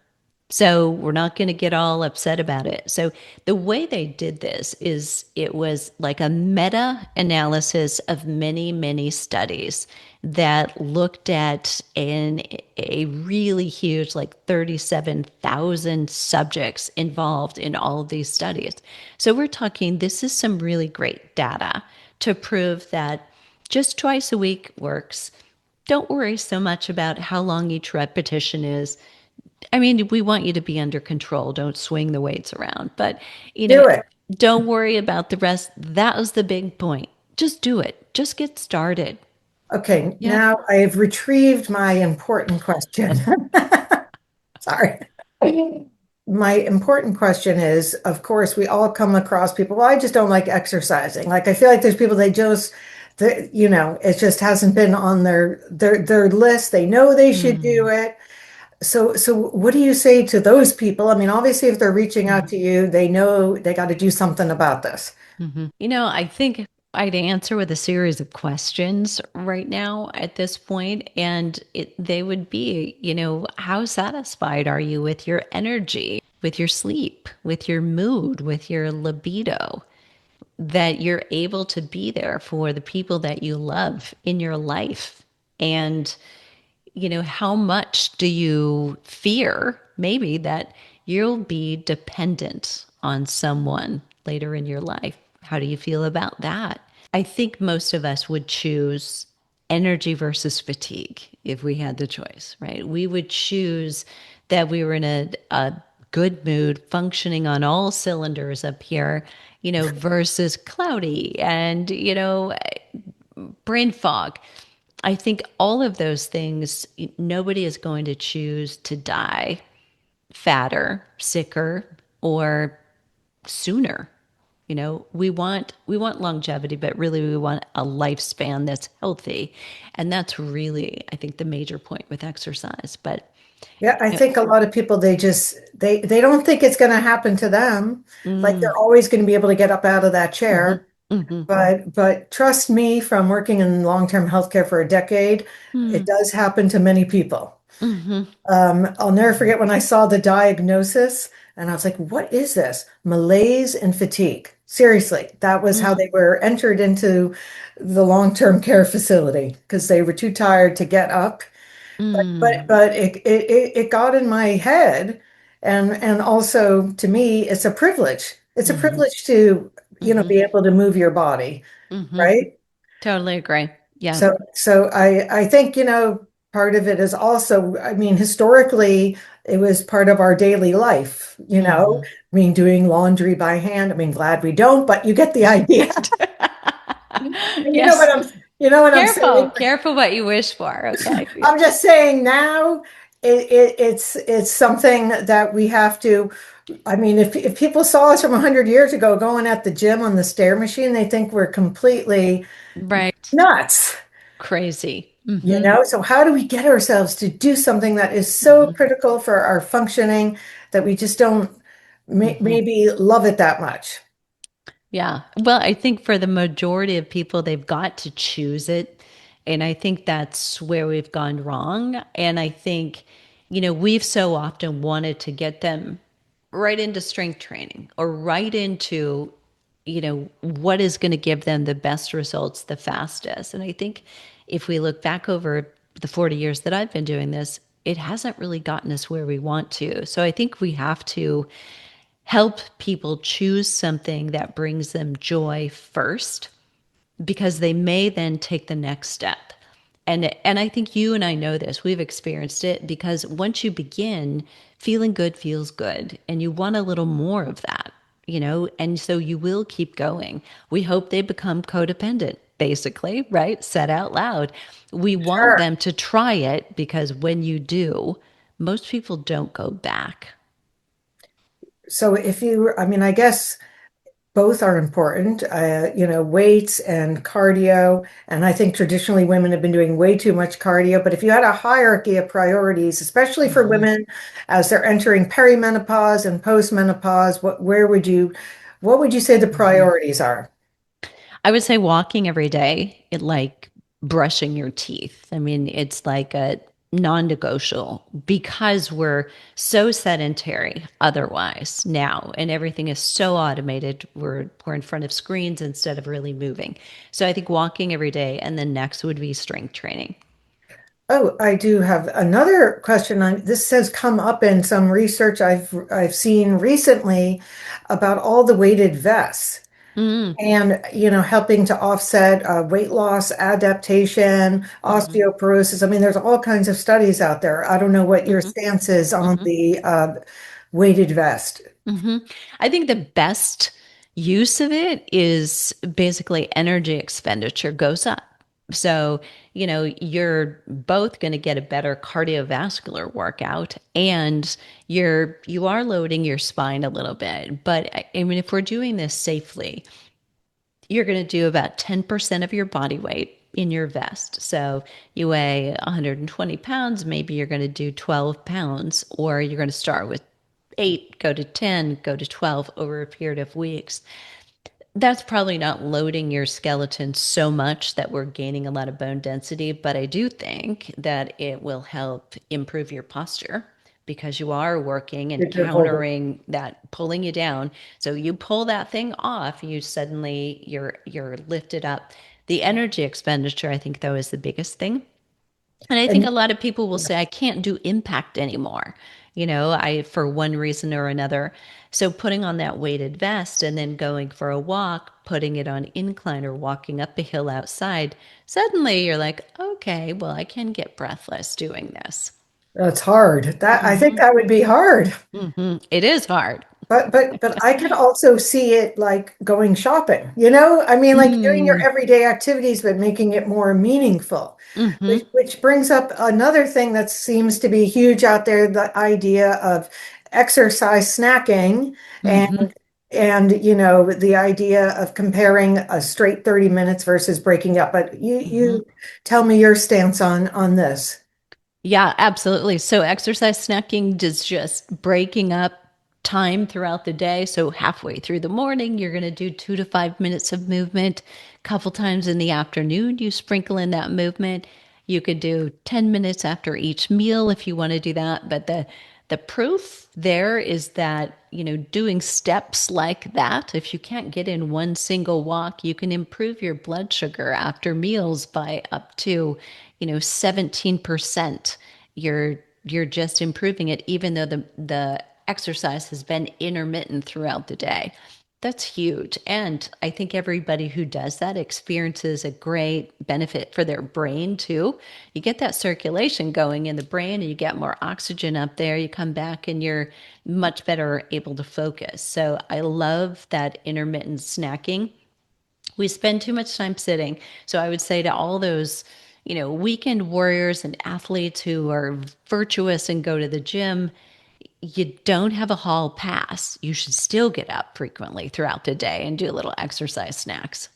S2: So we're not going to get all upset about it. So the way they did this is it was like a meta analysis of many, many studies that looked at in a really huge, like 37,000 subjects involved in all of these studies. So we're talking, this is some really great data to prove that just twice a week works. Don't worry so much about how long each repetition is. I mean, we want you to be under control. Don't swing the weights around. But, you know,
S1: Do it.
S2: don't worry about the rest. That was the big point. Just do it. Just get started.
S1: Okay,
S2: Yeah.
S1: now I've retrieved my important question. Sorry. My important question is, of course, we all come across people. Well, I just don't like exercising. Like I feel like there's people they just, it just hasn't been on their list. They know they should do
S2: Mm.
S1: it. So what do you say to those people? I mean, obviously, if they're reaching out
S2: Mhm.
S1: to you, they know they got to do something about this.
S2: Mhm. I think I'd answer with a series of questions right now at this point, and they would be, how satisfied are you with your energy, with your sleep, with your mood, with your libido? That you're able to be there for the people that you love in your life. And, how much do you fear maybe that you'll be dependent on someone later in your life? How do you feel about that? I think most of us would choose energy versus fatigue if we had the choice, right? We would choose that we were in a good mood, functioning on all cylinders up here, versus cloudy and, brain fog. I think all of those things, nobody is going to choose to die fatter, sicker, or sooner. We want longevity, but really we want a lifespan that's healthy. And that's really, I think, the major point with exercise. But
S1: Yeah, I
S2: you
S1: think a lot of people they don't think it's going to happen to them. Like
S2: know,
S1: they're always going to be able to get up out of that
S2: mm,
S1: chair.
S2: hmm
S1: But trust me, from working in long-term healthcare for a decade, it
S2: hmm
S1: does happen to many people.
S2: hmm
S1: I'll never
S2: hmm
S1: forget when I saw the diagnosis and I was like, what is this? Malaise and fatigue. Seriously, that was how they were entered into the long-term care facility because they were too tired to get up. But it got in my head, and also to me, it's a privilege. It's a
S2: hmm
S1: privilege to,
S2: hmm
S1: be able to move your body,
S2: hmm
S1: right?
S2: Totally agree. Yeah.
S1: So I think, part of it is also, I mean, historically, it was part of our daily life,
S2: hmm
S1: I mean, doing laundry by hand. I mean, glad we don't, but you get the idea.
S2: Right.
S1: And
S2: Yes.
S1: you know what I'm
S2: Careful.
S1: saying?
S2: Careful what you wish for. Okay. Yeah.
S1: I'm just saying now it's something that we have to. I mean, if people saw us from 100 years ago going at the gym on the stair machine, they think we're completely
S2: Right.
S1: nuts.
S2: Crazy.
S1: So how do we get ourselves to do something that is so
S2: hmm
S1: critical for our functioning that we just don't
S2: hmm
S1: maybe love it that much?
S2: Yeah. Well, I think for the majority of people, they've got to choose it. And I think that's where we've gone wrong. And I think, we've so often wanted to get them right into strength training or right into, what is going to give them the best results the fastest. And I think if we look back over the 40 years that I've been doing this, it hasn't really gotten us where we want to. So I think we have to help people choose something that brings them joy first because they may then take the next step. And I think you and I know this. We've experienced it because once you begin, feeling good feels good and you want a little more of that, and so you will keep going. We hope they become codependent, basically, right? Said out loud. We want
S1: Sure.
S2: them to try it because when you do, most people don't go back.
S1: So I mean, I guess both are important, weights and cardio. And I think traditionally women have been doing way too much cardio. But if you had a hierarchy of priorities, especially for
S2: Mhm.
S1: women as they're entering perimenopause and postmenopause, what would you say the
S2: Mhm.
S1: priorities are?
S2: I would say walking every day, it like brushing your teeth. I mean, it's like a non-negotiable because we're so sedentary otherwise now and everything is so automated. We're in front of screens instead of really moving. So I think walking every day and then next would be strength training.
S1: Oh, I do have another question on this has come up in some research I've seen recently about all the weighted vests.
S2: Mm,
S1: And, helping to offset weight loss, adaptation,
S2: mhm,
S1: osteoporosis. I mean, there's all kinds of studies out there. I don't know what your
S2: mhm,
S1: stance is on
S2: mhm.
S1: the weighted vest.
S2: hmm I think the best use of it is basically energy expenditure goes up. So, you're both going to get a better cardiovascular workout and you are loading your spine a little bit. But I mean, if we're doing this safely, you're going to do about 10% of your body weight in your vest. So you weigh 120 pounds, maybe you're going to do 12 pounds, or you're going to start with 8, go to 10, go to 12 over a period of weeks. That's probably not loading your skeleton so much that we're gaining a lot of bone density, but I do think that it will help improve your posture because you are working and
S1: If you're holding.
S2: countering that pulling you down. So you pull that thing off, you suddenly you're lifted up. The energy expenditure, I think, though, is the biggest thing. And I think
S1: And
S2: a lot of people will say, I can't do impact anymore. I for one reason or another. So putting on that weighted vest and then going for a walk, putting it on incline or walking up a hill outside, suddenly you're like, okay, well, I can get breathless doing this.
S1: That's hard. That I think
S2: Hmm.
S1: that would be hard.
S2: It is hard.
S1: But I could also see it like going shopping, you know? I mean, like doing your
S2: Mm.
S1: everyday activities, but making it more meaningful.
S2: Hmm.
S1: Which brings up another thing that seems to be huge out there, the idea of exercise snacking and
S2: Hmm.
S1: the idea of comparing a straight 30 minutes versus breaking up. But
S2: Hmm.
S1: you tell me your stance on this.
S2: Yeah, absolutely. So exercise snacking is just breaking up time throughout the day. So halfway through the morning, you're going to do 2 to 5 minutes of movement. A couple times in the afternoon, you sprinkle in that movement. You could do 10 minutes after each meal if you want to do that. But the proof there is that, doing steps like that, if you can't get in one single walk, you can improve your blood sugar after meals by up to, 17%. You're just improving it, even though the exercise has been intermittent throughout the day. That's huge. And I think everybody who does that experiences a great benefit for their brain too. You get that circulation going in the brain and you get more oxygen up there. You come back and you're much better able to focus. So I love that intermittent snacking. We spend too much time sitting. So I would say to all those, weekend warriors and athletes who are virtuous and go to the gym, you don't have a hall pass. You should still get up frequently throughout the day and do little exercise snacks.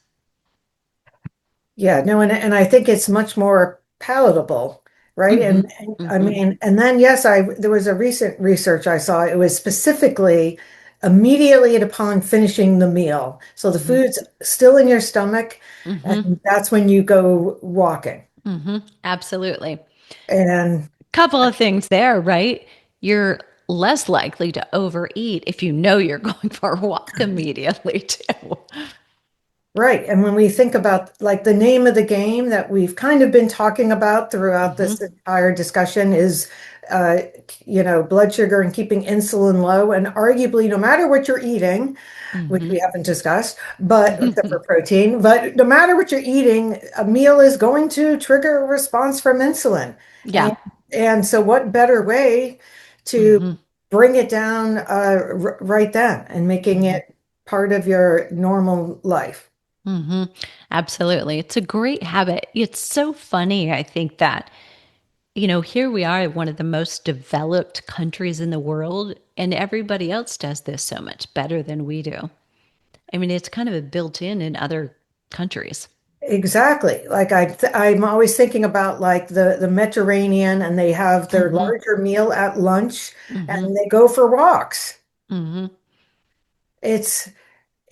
S1: Yeah, no, and I think it's much more palatable, right?
S2: Mm-hmm.
S1: And I
S2: Mm-hmm.
S1: mean, and then yes, I there was a recent research I saw. It was specifically immediately upon finishing the meal. So the
S2: Mm-hmm.
S1: food's still in your stomach,
S2: Mm-hmm.
S1: and that's when you go walking.
S2: Mm-hmm. Absolutely.
S1: And
S2: Couple of things there, right? You're less likely to overeat if you know you're going for a walk immediately, too.
S1: right. And when we think about like the name of the game that we've kind of been talking about throughout
S2: Mm-hmm.
S1: this entire discussion is, uh, blood sugar and keeping insulin low. And arguably, no matter what you're eating, which
S2: Mm-hmm.
S1: we haven't discussed, but except for protein, but no matter what you're eating, a meal is going to trigger a response from insulin.
S2: Yeah.
S1: And so, what better way to
S2: Mm-hmm.
S1: bring it down right then and making
S2: Mm-hmm.
S1: it part of your normal life?
S2: Mm-hmm. Absolutely. It's a great habit. It's so funny, I think, that, here we are, one of the most developed countries in the world, and everybody else does this so much better than we do. I mean, it's kind of a built in other countries.
S1: Exactly. Like I'm always thinking about like the Mediterranean, and they have their
S2: Mm-hmm.
S1: larger meal at lunch,
S2: Mm-hmm.
S1: and they go for walks.
S2: Mm-hmm.
S1: It's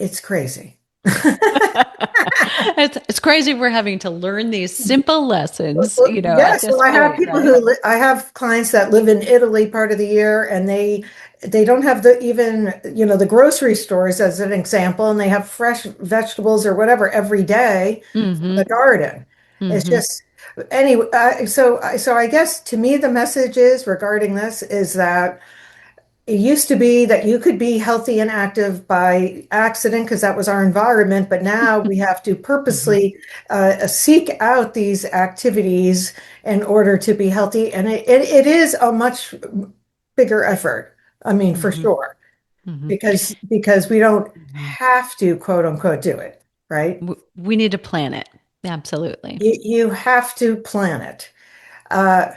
S1: it's crazy.
S2: It's crazy we're having to learn these simple lessons, at
S1: Yes, well,
S2: this
S1: I have
S2: point,
S1: people
S2: right?
S1: I have clients that live in Italy part of the year, and they don't have the even, the grocery stores as an example, and they have fresh vegetables or whatever every day from
S2: Mm-hmm.
S1: the garden. It's
S2: Mm-hmm.
S1: just anyway, so I guess to me the message is regarding this is that it used to be that you could be healthy and active by accident because that was our environment, but now we have to
S2: Mm-hmm.
S1: purposely seek out these activities in order to be healthy. And it is a much bigger effort. I mean, for
S2: Mm-hmm.
S1: sure,
S2: Mm-hmm.
S1: because we don't
S2: Mm-hmm.
S1: have to quote unquote do it, right?
S2: We need to plan it. Absolutely.
S1: You have to plan it. Uh,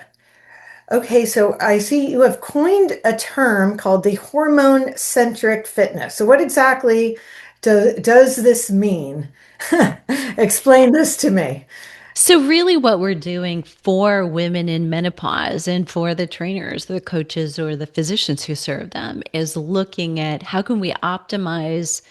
S1: Okay, so I see you have coined a term called the hormone-centric fitness. So what exactly does this mean? Explain this to me.
S2: So, really, what we're doing for women in menopause and for the trainers, the coaches, or the physicians who serve them is looking at how can we optimize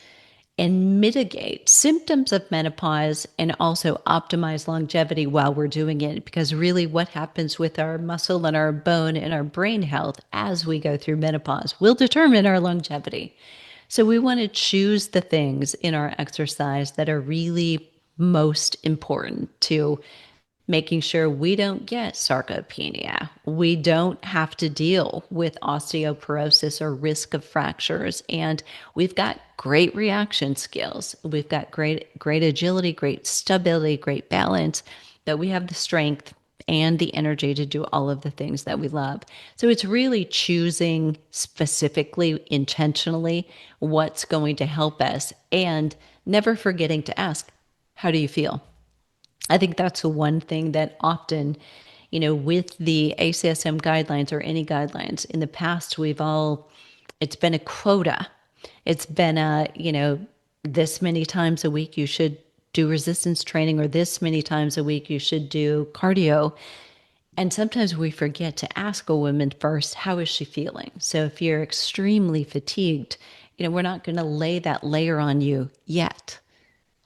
S2: and mitigate symptoms of menopause and also optimize longevity while we're doing it. Because really, what happens with our muscle and our bone and our brain health as we go through menopause will determine our longevity. So, we want to choose the things in our exercise that are really most important to making sure we don't get sarcopenia. We don't have to deal with osteoporosis or risk of fractures. And we've got great reaction skills. We've got great agility, great stability, great balance, that we have the strength and the energy to do all of the things that we love. So it's really choosing specifically, intentionally, what's going to help us and never forgetting to ask, how do you feel? I think that's the one thing that often, with the ACSM guidelines or any guidelines in the past, it's been a quota. It's been this many times a week you should do resistance training, or this many times a week you should do cardio. And sometimes we forget to ask a woman first, how is she feeling? So if you're extremely fatigued, we're not going to lay that layer on you yet.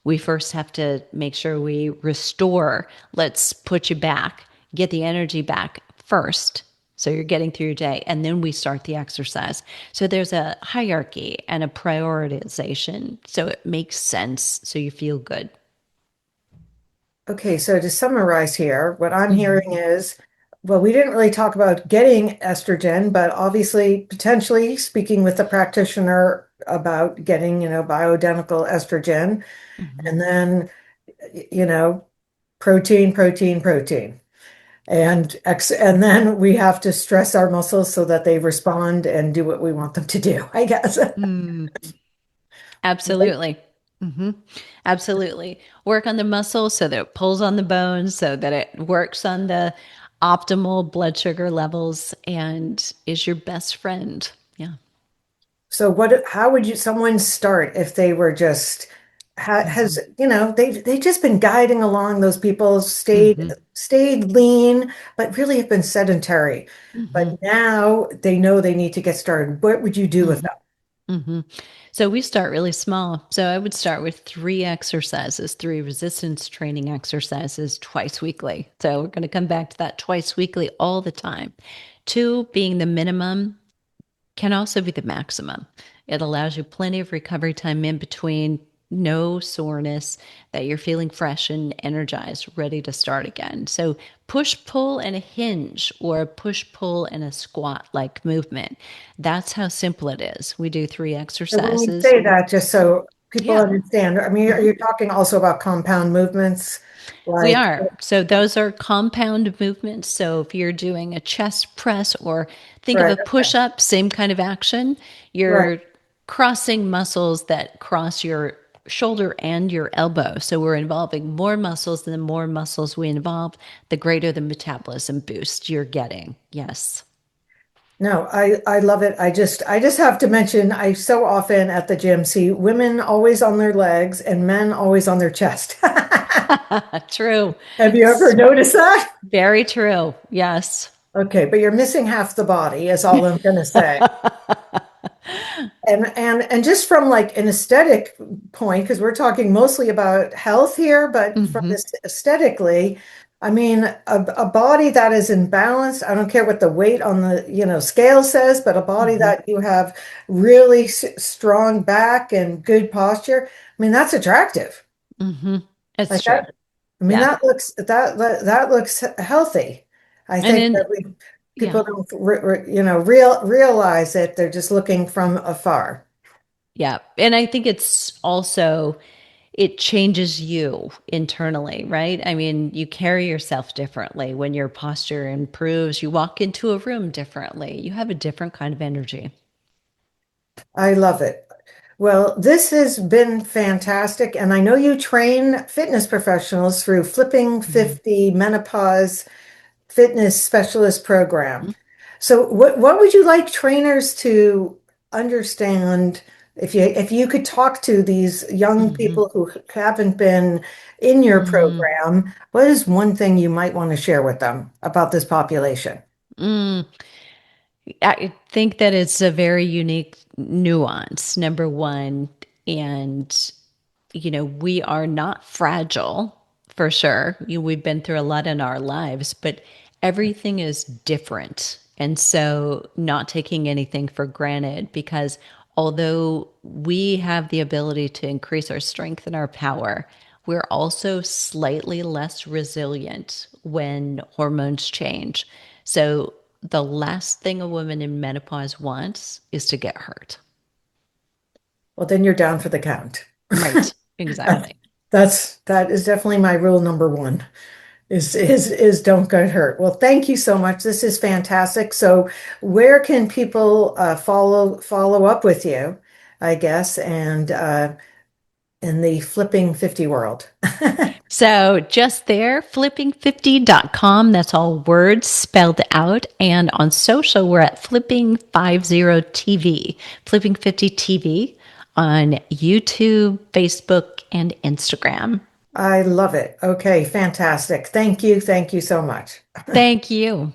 S2: We first have to make sure we restore. Let's put you back, get the energy back first. So you're getting through your day, and then we start the exercise. So there's a hierarchy and a prioritization. So it makes sense. So you feel good.
S1: Okay, so to summarize here, what I'm
S2: Mm-hmm.
S1: hearing is, well, we didn't really talk about getting estrogen, but obviously, potentially speaking with the practitioner about getting, bioidentical estrogen,
S2: Mm-hmm.
S1: and then, you know, protein, protein, protein. And then we have to stress our muscles so that they respond and do what we want them to do, I guess.
S2: Mm, absolutely. Hmm. Absolutely. Work on the muscle so that it pulls on the bones, so that it works on the optimal blood sugar levels and is your best friend. Yeah.
S1: So how would someone start if they were just
S2: Hmm.
S1: they've just been guiding along, those people
S2: Hmm.
S1: stayed lean, but really have been sedentary. But
S2: Hmm.
S1: now they know they need to get started. What would you do with
S2: Hmm.
S1: them?
S2: Hmm. So we start really small. So I would start with 3 exercises, 3 resistance training exercises twice weekly. So we're going to come back to that twice weekly all the time. 2 being the minimum, can also be the maximum. It allows you plenty of recovery time in between, no soreness, that you're feeling fresh and energized, ready to start again. So, push pull and a hinge, or push pull and a squat like movement. That's how simple it is. We do 3
S1: So when you
S2: exercises.
S1: say that, just so people
S2: Yeah.
S1: understand, I mean, are
S2: Mhm.
S1: you talking also about compound movements?
S2: We
S1: Like,
S2: are. So those are compound movements. So if you're doing a chest press, or think of
S1: right,
S2: a push up, same kind of action,
S1: right.
S2: you're crossing muscles that cross your shoulder and your elbow. So we're involving more muscles, and the more muscles we involve, the greater the metabolism boost you're getting. Yes.
S1: No, I love it. I just have to mention I so often at the gym see women always on their legs and men always on their chest.
S2: True.
S1: Have you ever
S2: S-
S1: noticed that?
S2: Very true. Yes.
S1: Okay, but you're missing half the body is all I'm going to say. And just from like an aesthetic point, because we're talking mostly about health here, but from
S2: Hmm.
S1: this aesthetically, I mean, a body that is in balance, I don't care what the weight on the, scale says, but a body
S2: Hmm.
S1: that you have really strong back and good posture, I mean, that's attractive.
S2: Hmm. It's
S1: Like
S2: true.
S1: that, I mean,
S2: Yeah.
S1: that looks healthy. I
S2: And
S1: think
S2: then,
S1: that
S2: yeah.
S1: people don't realize it. They're just looking from afar.
S2: Yeah. And I think it's also, it changes you internally, right? I mean, you carry yourself differently when your posture improves. You walk into a room differently. You have a different kind of energy.
S1: I love it. Well, this has been fantastic. And I know you train fitness professionals through Flipping
S2: Mhm.
S1: 50 Menopause Fitness Specialist Program. So what would you like trainers to understand if you could talk to these young
S2: Mhm.
S1: people who haven't been in your
S2: Mhm.
S1: program, what is one thing you might want to share with them about this population?
S2: Mm. I think that it's a very unique nuance, number one. And, we are not fragile for sure. We've been through a lot in our lives, but everything is different. And so, not taking anything for granted, because although we have the ability to increase our strength and our power, we're also slightly less resilient when hormones change. So the last thing a woman in menopause wants is to get hurt.
S1: Well, then you're down for the count.
S2: Right.
S1: That-
S2: Exactly.
S1: that is definitely my rule number one is don't get hurt. Well, thank you so much. This is fantastic. So where can people follow up with you, I guess, and in the flipping 50 world?
S2: So just there, flipping50.com. That's all words spelled out. And on social, we're at flipping50TV, flipping 50 TV on YouTube, Facebook, and Instagram.
S1: I love it. Okay, fantastic. Thank you. Thank you so much.
S2: Thank you.